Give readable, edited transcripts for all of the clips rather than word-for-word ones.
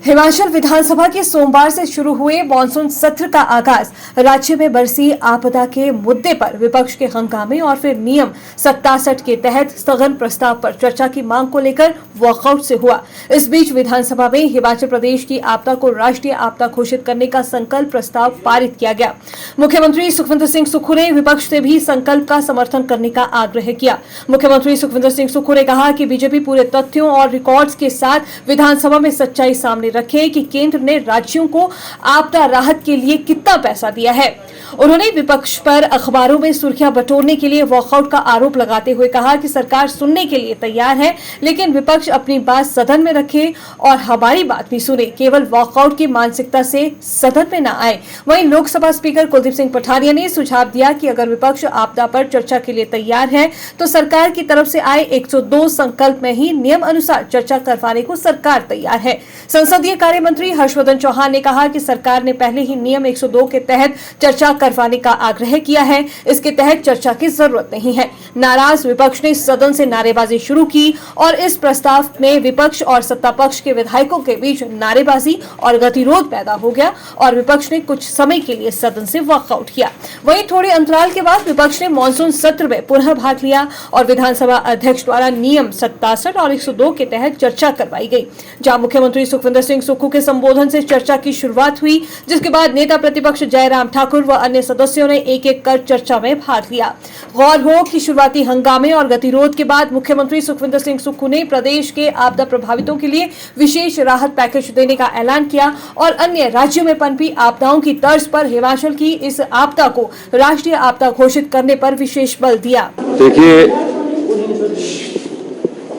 हिमाचल विधानसभा के सोमवार से शुरू हुए मानसून सत्र का आगाज राज्य में बरसी आपदा के मुद्दे पर विपक्ष के हंगामे और फिर नियम 67 के तहत स्थगन प्रस्ताव पर चर्चा की मांग को लेकर वॉकआउट से हुआ। इस बीच विधानसभा में हिमाचल प्रदेश की आपदा को राष्ट्रीय आपदा घोषित करने का संकल्प प्रस्ताव पारित किया गया। मुख्यमंत्री सुखविंदर सिंह सुक्खू ने विपक्ष से भी संकल्प का समर्थन करने का आग्रह किया। मुख्यमंत्री सुखविंदर सिंह सुक्खू ने कहा कि बीजेपी पूरे तथ्यों और रिकॉर्ड्स के साथ विधानसभा में सच्चाई सामने रखे कि केंद्र ने राज्यों को आपदा राहत के लिए कितना पैसा दिया है। उन्होंने विपक्ष पर अखबारों में सुर्खियां बटोरने के लिए वॉकआउट का आरोप लगाते हुए कहा कि सरकार सुनने के लिए तैयार है, लेकिन विपक्ष अपनी बात सदन में रखे और हमारी बात भी सुने, केवल वॉकआउट की मानसिकता से सदन में न आए। वहीं लोकसभा स्पीकर कुलदीप सिंह पठानिया ने सुझाव दिया कि अगर विपक्ष आपदा पर चर्चा के लिए तैयार है तो सरकार की तरफ से आए 102 संकल्प में ही नियम अनुसार चर्चा करवाने को सरकार तैयार है। संसदीय कार्य मंत्री हर्षवर्धन चौहान ने कहा कि सरकार ने पहले ही नियम 102 के तहत चर्चा करवाने का आग्रह किया है, इसके तहत चर्चा की जरूरत नहीं है। नाराज विपक्ष ने सदन से नारेबाजी शुरू की और इस प्रस्ताव में विपक्ष और सत्ता पक्ष के विधायकों के बीच नारेबाजी और गतिरोध पैदा हो गया और विपक्ष ने कुछ समय के लिए सदन से वॉकआउट किया। वहीं थोड़े अंतराल के बाद विपक्ष ने मानसून सत्र में पुनः भाग लिया और विधानसभा अध्यक्ष द्वारा नियम 67 और 102 के तहत चर्चा करवाई गई, जहां मुख्यमंत्री सुखविंदर सिंह सुक्खू के संबोधन से चर्चा की शुरुआत हुई, जिसके बाद नेता प्रतिपक्ष जयराम ठाकुर व अन्य सदस्यों ने एक एक कर चर्चा में भाग लिया। गौर हो कि शुरुआती हंगामे और गतिरोध के बाद मुख्यमंत्री सुखविंदर सिंह सुक्खू ने प्रदेश के आपदा प्रभावितों के लिए विशेष राहत पैकेज देने का ऐलान किया और अन्य राज्यों में पनपी आपदाओं की तर्ज पर हिमाचल की इस आपदा को राष्ट्रीय आपदा घोषित करने पर विशेष बल दिया। देखिए,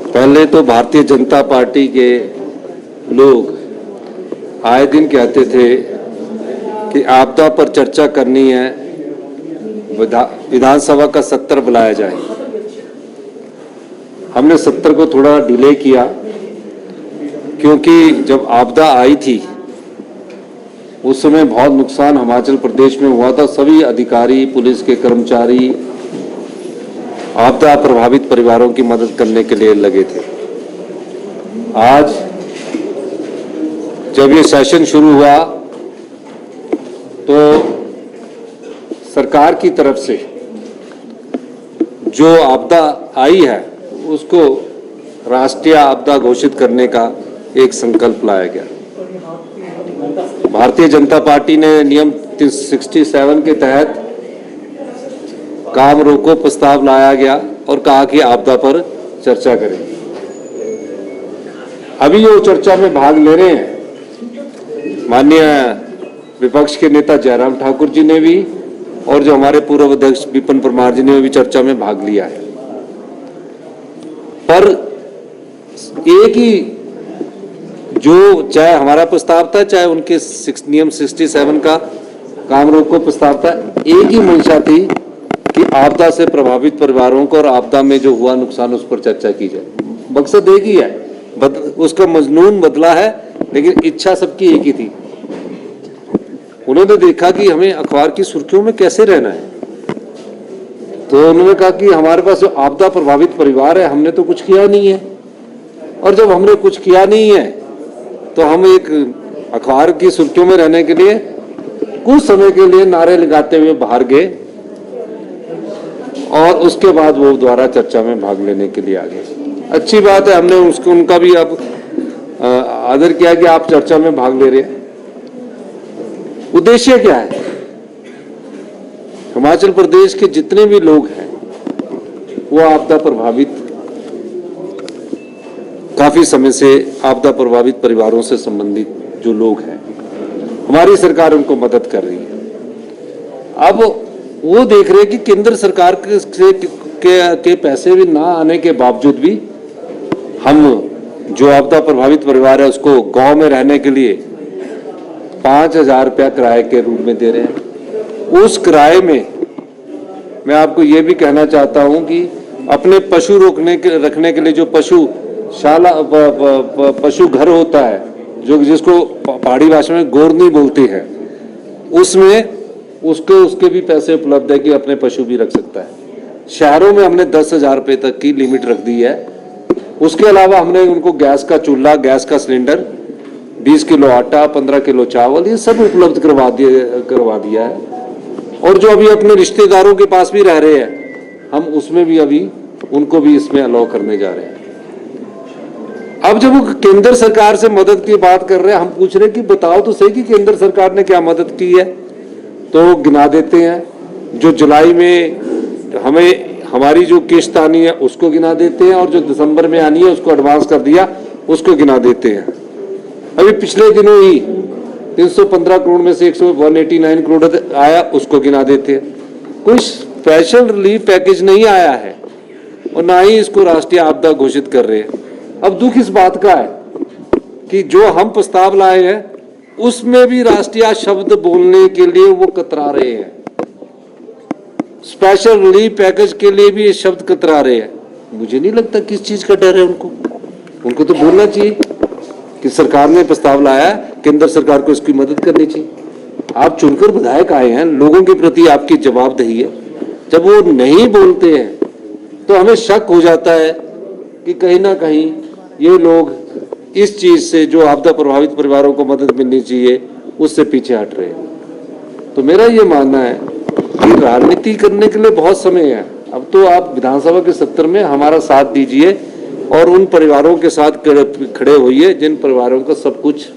पहले तो भारतीय जनता पार्टी के लोग आए दिन कहते थे कि आपदा पर चर्चा करनी है, विधानसभा का सत्र बुलाया जाए। हमने सत्र को थोड़ा डिले किया क्योंकि जब आपदा आई थी उस समय बहुत नुकसान हिमाचल प्रदेश में हुआ था। सभी अधिकारी, पुलिस के कर्मचारी आपदा प्रभावित परिवारों की मदद करने के लिए लगे थे। आज जब ये सेशन शुरू हुआ तो सरकार की तरफ से जो आपदा आई है उसको राष्ट्रीय आपदा घोषित करने का एक संकल्प लाया गया। भारतीय जनता पार्टी ने नियम 67 के तहत काम रोको प्रस्ताव लाया गया और कहा कि आपदा पर चर्चा करें। अभी जो चर्चा में भाग ले रहे हैं, माननीय विपक्ष के नेता जयराम ठाकुर जी ने भी और जो हमारे पूर्व अध्यक्ष विपिन परमार जी ने भी चर्चा में भाग लिया है, पर एक ही जो चाहे हमारा प्रस्ताव था चाहे उनके नियम 67 का काम रोको प्रस्ताव था, एक ही मंशा थी कि आपदा से प्रभावित परिवारों को और आपदा में जो हुआ नुकसान उस पर चर्चा की जाए। मकसद एक ही है, उसका मजनून बदला है लेकिन इच्छा सबकी एक ही थी। उन्होंने देखा कि हमें अखबार की सुर्खियों में कैसे रहना है, तो उन्होंने कहा कि हमारे पास जो आपदा प्रभावित परिवार है हमने तो कुछ किया नहीं है, और जब हमने कुछ किया नहीं है तो हम एक अखबार की सुर्खियों में रहने के लिए कुछ समय के लिए नारे लगाते हुए बाहर गए और उसके बाद वो दोबारा चर्चा में भाग लेने के लिए आ गए। अच्छी बात है, हमने उसको उनका भी अब आदर किया कि आप चर्चा में भाग ले रहे हैं। उद्देश्य क्या है? हिमाचल प्रदेश के जितने भी लोग हैं वो आपदा प्रभावित, काफी समय से आपदा प्रभावित परिवारों से संबंधित जो लोग हैं, हमारी सरकार उनको मदद कर रही है। अब वो देख रहे हैं कि केंद्र सरकार के पैसे भी ना आने के बावजूद भी हम जो आपदा प्रभावित परिवार है उसको गांव में रहने के लिए 5,000 रुपया किराए के रूप में दे रहे हैं। उस किराए में मैं आपको ये भी कहना चाहता हूं कि अपने पशु रखने के लिए जो पशुशाला पशु घर होता है, जो जिसको पहाड़ी भाषा में गोरनी बोलती है, उसमें उसके भी पैसे उपलब्ध है कि अपने पशु भी रख सकता है। शहरों में हमने 10,000 रुपये तक की लिमिट रख दी है। उसके अलावा हमने उनको गैस का चूल्हा, गैस का सिलेंडर 20 किलो आटा, 15 किलो चावल, ये सब उपलब्ध करवा दिया है। और जो अभी अपने रिश्तेदारों के पास भी रह रहे हैं, हम उसमें भी अभी उनको भी इसमें अलाउ करने जा रहे हैं। अब जब वो केंद्र सरकार से मदद की बात कर रहे हैं, हम पूछ रहे हैं कि बताओ तो सही कि केंद्र सरकार ने क्या मदद की है, तो गिना देते हैं। जो जुलाई में हमारी जो किस्त आनी है उसको गिना देते हैं, और जो दिसंबर में आनी है उसको एडवांस कर दिया उसको गिना देते हैं। अभी पिछले दिनों ही 315 करोड़ में से 189 करोड़ आया, उसको गिना देते हैं। कोई स्पेशल रिलीफ पैकेज नहीं आया है और ना ही इसको राष्ट्रीय आपदा घोषित कर रहे हैं। अब दुख इस बात का है कि जो हम प्रस्ताव लाए हैं उसमें भी राष्ट्रीय शब्द बोलने के लिए वो कतरा रहे हैं। स्पेशल रिलीफ पैकेज के लिए भी ये शब्द कतरा रहे हैं। मुझे नहीं लगता किस चीज का डर है उनको तो बोलना चाहिए कि सरकार ने प्रस्ताव लाया, केंद्र सरकार को इसकी मदद करनी चाहिए। आप चुनकर विधायक आए हैं, लोगों के प्रति आपकी जवाबदेही है। जब वो नहीं बोलते हैं तो हमें शक हो जाता है कि कहीं ना कहीं ये लोग इस चीज से, जो आपदा प्रभावित परिवारों को मदद मिलनी चाहिए, उससे पीछे हट रहे हैं। तो मेरा ये मानना है कि राजनीति करने के लिए बहुत समय है। अब तो आप विधानसभा के सत्र में हमारा साथ दीजिए और उन परिवारों के साथ खड़े होइए जिन परिवारों का सब कुछ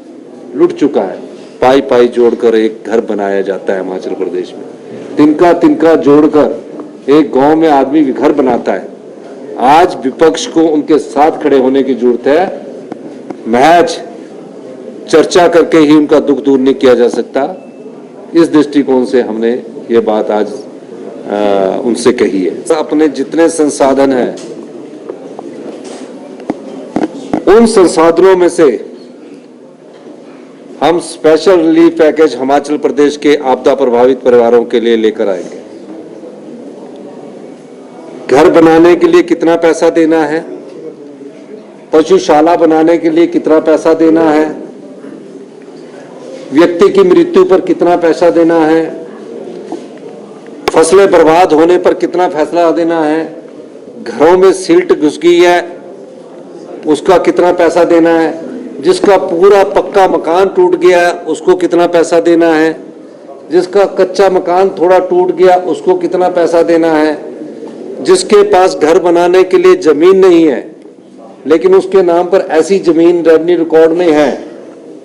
लुट चुका है। पाई पाई जोड़कर एक घर बनाया जाता है हिमाचल प्रदेश में, तिनका तिनका जोड़कर एक गांव में आदमी घर बनाता है। आज विपक्ष को उनके साथ खड़े होने की जरूरत है। महज चर्चा करके ही उनका दुख दूर नहीं किया जा सकता। इस दृष्टिकोण से हमने ये बात आज उनसे कही है। अपने जितने संसाधन हैं उन संसाधनों में से हम special relief package Himachal Pradesh के आपदा प्रभावित परिवारों के लिए लेकर आएंगे। घर बनाने के लिए कितना पैसा देना है, पशुशाला बनाने के लिए कितना पैसा देना है, व्यक्ति की मृत्यु पर कितना पैसा देना है, फसलें बर्बाद होने पर कितना फैसला देना है, घरों में सिल्ट घुस गई है उसका कितना पैसा देना है, जिसका पूरा पक्का मकान टूट गया उसको कितना पैसा देना है, जिसका कच्चा मकान थोड़ा टूट गया उसको कितना पैसा देना है, जिसके पास घर बनाने के लिए जमीन नहीं है लेकिन उसके नाम पर ऐसी जमीन रेवेन्यू रिकॉर्ड में है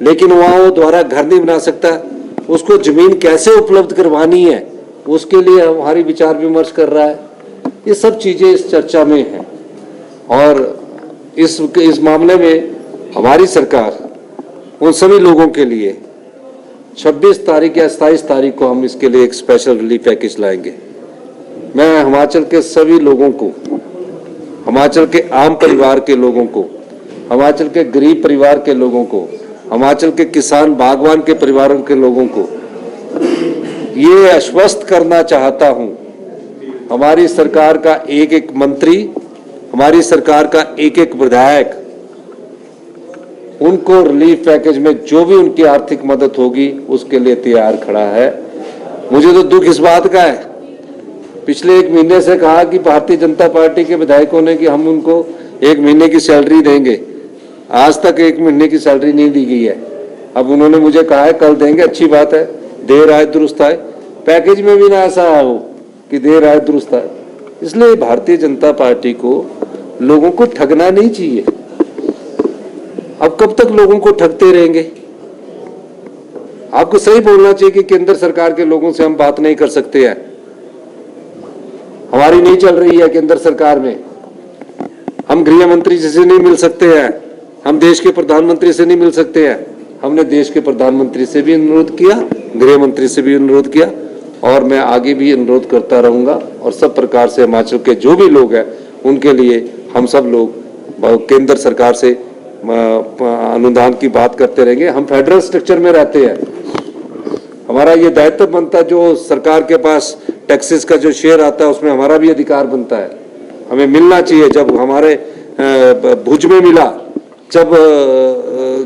लेकिन वहां वो दोबारा घर नहीं बना सकता, उसको जमीन कैसे उपलब्ध करवानी है, उसके लिए हमारी विचार विमर्श कर रहा है। ये सब चीजें इस चर्चा में हैं और इस मामले में हमारी सरकार उन सभी लोगों के लिए 26 तारीख या 27 तारीख को हम इसके लिए एक स्पेशल रिलीफ पैकेज लाएंगे। मैं हिमाचल के सभी लोगों को, हिमाचल के आम परिवार के लोगों को, हिमाचल के गरीब परिवार के लोगों को, हिमाचल के किसान बागवान के परिवारों के लोगों को ये आश्वस्त करना चाहता हूं, हमारी सरकार का एक एक मंत्री, हमारी सरकार का एक एक विधायक उनको रिलीफ पैकेज में जो भी उनकी आर्थिक मदद होगी उसके लिए तैयार खड़ा है। मुझे तो दुख इस बात का है, पिछले 1 महीने से कहा कि भारतीय जनता पार्टी के विधायकों ने कि हम उनको 1 महीने की सैलरी देंगे, आज तक 1 महीने की सैलरी नहीं दी गई है। अब उन्होंने मुझे कहा है कल देंगे, अच्छी बात है, देर आए दुरुस्त आए। पैकेज में भी ना ऐसा हो कि देर आए दुरुस्त आए। इसलिए भारतीय जनता पार्टी को लोगों को ठगना नहीं चाहिए। अब कब तक लोगों को ठगते रहेंगे? आपको सही बोलना चाहिए कि केंद्र सरकार के लोगों से हम बात नहीं कर सकते हैं, हमारी नहीं चल रही है केंद्र सरकार में, हम गृह मंत्री जी से नहीं मिल सकते हैं, हम देश के प्रधानमंत्री से नहीं मिल सकते हैं। हमने देश के प्रधानमंत्री से भी अनुरोध किया, गृह मंत्री से भी अनुरोध किया और मैं आगे भी अनुरोध करता रहूंगा। और सब प्रकार से हिमाचल के जो भी लोग हैं उनके लिए हम सब लोग केंद्र सरकार से अनुदान की बात करते रहेंगे। हम फेडरल स्ट्रक्चर में रहते हैं, हमारा ये दायित्व बनता है, जो सरकार के पास टैक्सेस का जो शेयर आता है उसमें हमारा भी अधिकार बनता है, हमें मिलना चाहिए। जब हमारे भुज में मिला, जब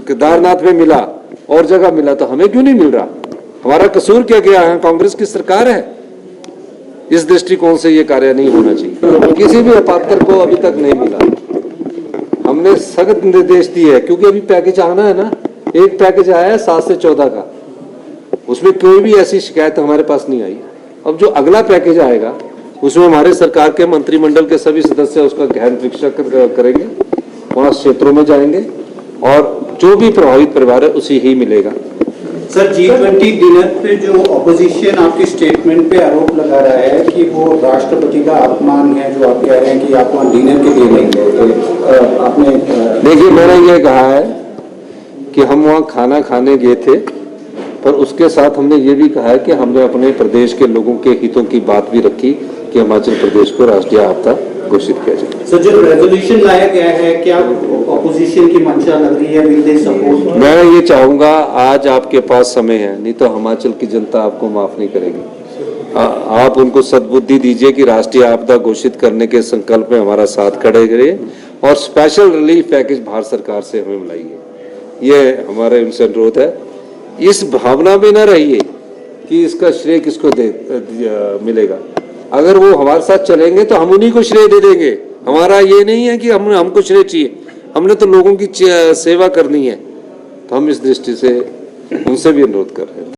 केदारनाथ में मिला और जगह मिला तो हमें क्यों नहीं मिल रहा? हमारा कसूर क्या गया है? कांग्रेस की सरकार है। इस दृष्टिकोण से ये कार्य नहीं होना चाहिए। किसी भी अपात्र को अभी तक नहीं मिला। हमने सख्त निर्देश दिए हैं क्योंकि अभी पैकेज आना है ना, एक पैकेज आया है 7 से 14 का, उसमें कोई भी ऐसी शिकायत हमारे पास नहीं आई। अब जो अगला पैकेज आएगा उसमें हमारे सरकार के मंत्रिमंडल के सभी सदस्य उसका गहन परीक्षा करेंगे, वहां क्षेत्रों में जाएंगे और जो भी प्रभावित परिवार है उसी ही मिलेगा। सर, G20 डिनर पे जो ऑपोजिशन आपके स्टेटमेंट पे आरोप लगा रहा है कि वो राष्ट्रपति का अपमान है, जो आप कह रहे हैं कि आप वहाँ डिनर के लिए नहीं गए, आपने देखिए, मैंने ये कहा है कि हम वहाँ खाना खाने गए थे, पर उसके साथ हमने ये भी कहा है कि हमने अपने प्रदेश के लोगों के हितों की बात भी रखी कि हिमाचल प्रदेश को राष्ट्रीय आपदा घोषित किया जाए। सर, जो रेजोल्यूशन लाया गया है, क्या ऑपोजिशन की मंशा लग रही है, विल दे सपोर्ट? मैं ये चाहूंगा, आज आपके पास समय है, नहीं तो हिमाचल की जनता आपको माफ नहीं करेगी। आप उनको सद्बुद्धि दीजिए कि राष्ट्रीय आपदा घोषित करने के संकल्प में हमारा साथ खड़े करिए और स्पेशल रिलीफ पैकेज भारत सरकार से हमें मिलाइए। ये हमारा उनसे अनुरोध है। इस भावना में न रहिए कि इसका श्रेय किसको मिलेगा। अगर वो हमारे साथ चलेंगे तो हम उन्हीं को श्रेय दे देंगे। हमारा ये नहीं है कि हमको श्रेय चाहिए, हमने तो लोगों की सेवा करनी है। तो हम इस दृष्टि से उनसे भी अनुरोध कर रहे हैं।